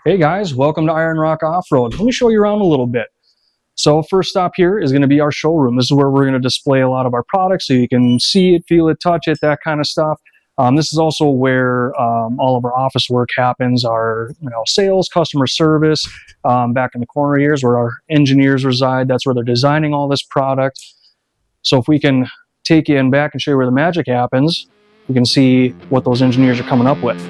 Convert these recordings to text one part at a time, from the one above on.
Hey guys, welcome to Iron Rock Off-Road. Let me show you around a little bit. So first stop here is going to be our showroom. This is where we're going to display a lot of our products so you can see it, feel it, touch it, that kind of stuff. This is also where all of our office work happens, our sales, customer service. Back in the corner here is where our engineers reside. That's where they're designing all this product. So if we can take you in back and show you where the magic happens, you can see what those engineers are coming up with.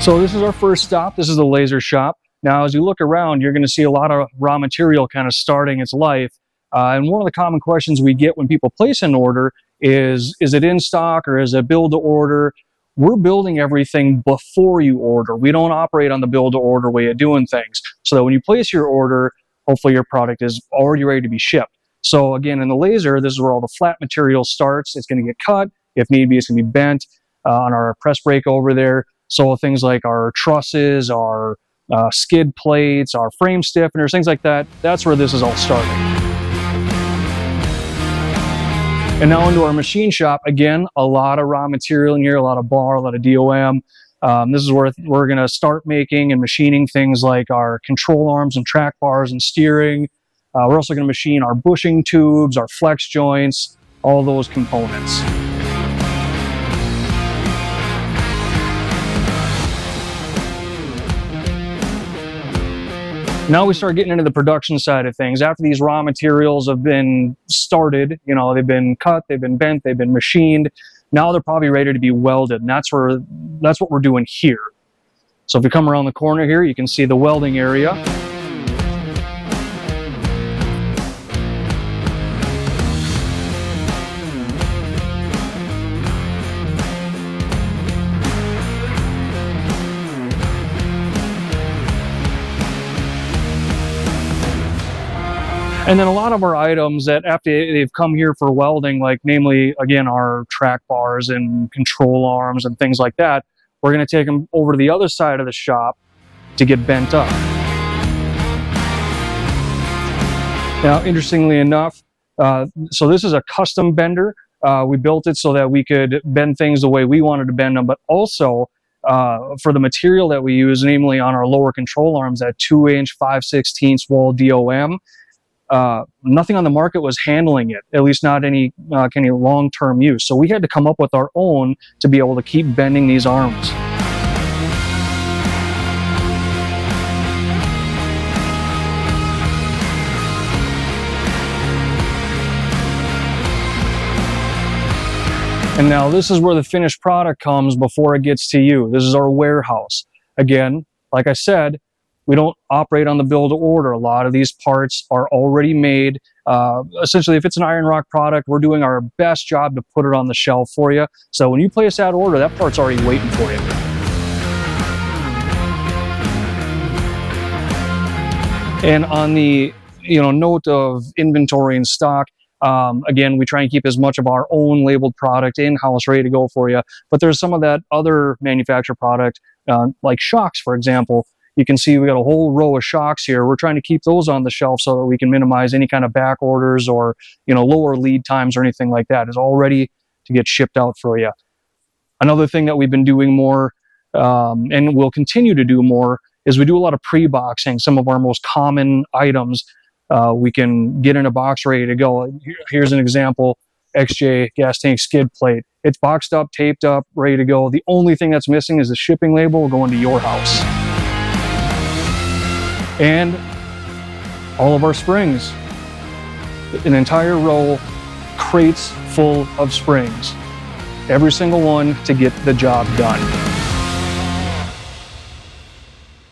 So this is our first stop. This is the laser shop. Now, as you look around, you're going to see a lot of raw material kind of starting its life. And one of the common questions we get when people place an order is it in stock or is it build to order? We're building everything before you order. We don't operate on the build to order way of doing things. So that when you place your order, hopefully your product is already ready to be shipped. So again, in the laser, this is where all the flat material starts. It's going to get cut. If need be, it's going to be bent on our press brake over there. So things like our trusses, our skid plates, our frame stiffeners, things like that, that's where this is all starting. And now into our machine shop, again, a lot of raw material in here, a lot of bar, a lot of DOM. This is where we're going to start making and machining things like our control arms and track bars and steering. We're also going to machine our bushing tubes, our flex joints, all those components. Now we start getting into the production side of things. After these raw materials have been started, they've been cut, they've been bent, they've been machined. Now they're probably ready to be welded, and that's what we're doing here. So if you come around the corner here, you can see the welding area. And then a lot of our items that after they've come here for welding, like namely, again, our track bars and control arms and things like that, we're going to take them over to the other side of the shop to get bent up. Now, interestingly enough, so this is a custom bender. We built it so that we could bend things the way we wanted to bend them, but also for the material that we use, namely on our lower control arms, that 2-inch 5/16 wall DOM. Nothing on the market was handling it, at least not any long-term use. So we had to come up with our own to be able to keep bending these arms. And now this is where the finished product comes before it gets to you. This is our warehouse. Again, like I said, we don't operate on the build to order. A lot of these parts are already made. Essentially, if it's an Iron Rock product, we're doing our best job to put it on the shelf for you. So when you place that order, that part's already waiting for you. And on the note of inventory and stock, again, we try and keep as much of our own labeled product in-house ready to go for you. But there's some of that other manufactured product, like shocks, for example. You can see we got a whole row of shocks here. We're trying to keep those on the shelf so that we can minimize any kind of back orders or lower lead times or anything like that. It's all ready to get shipped out for you. Another thing that we've been doing more and we'll continue to do more is we do a lot of pre-boxing. Some of our most common items we can get in a box ready to go. Here's an example: XJ gas tank skid plate. It's boxed up, taped up, ready to go. The only thing that's missing is the shipping label going to your house. And all of our springs, an entire row, crates full of springs, every single one to get the job done.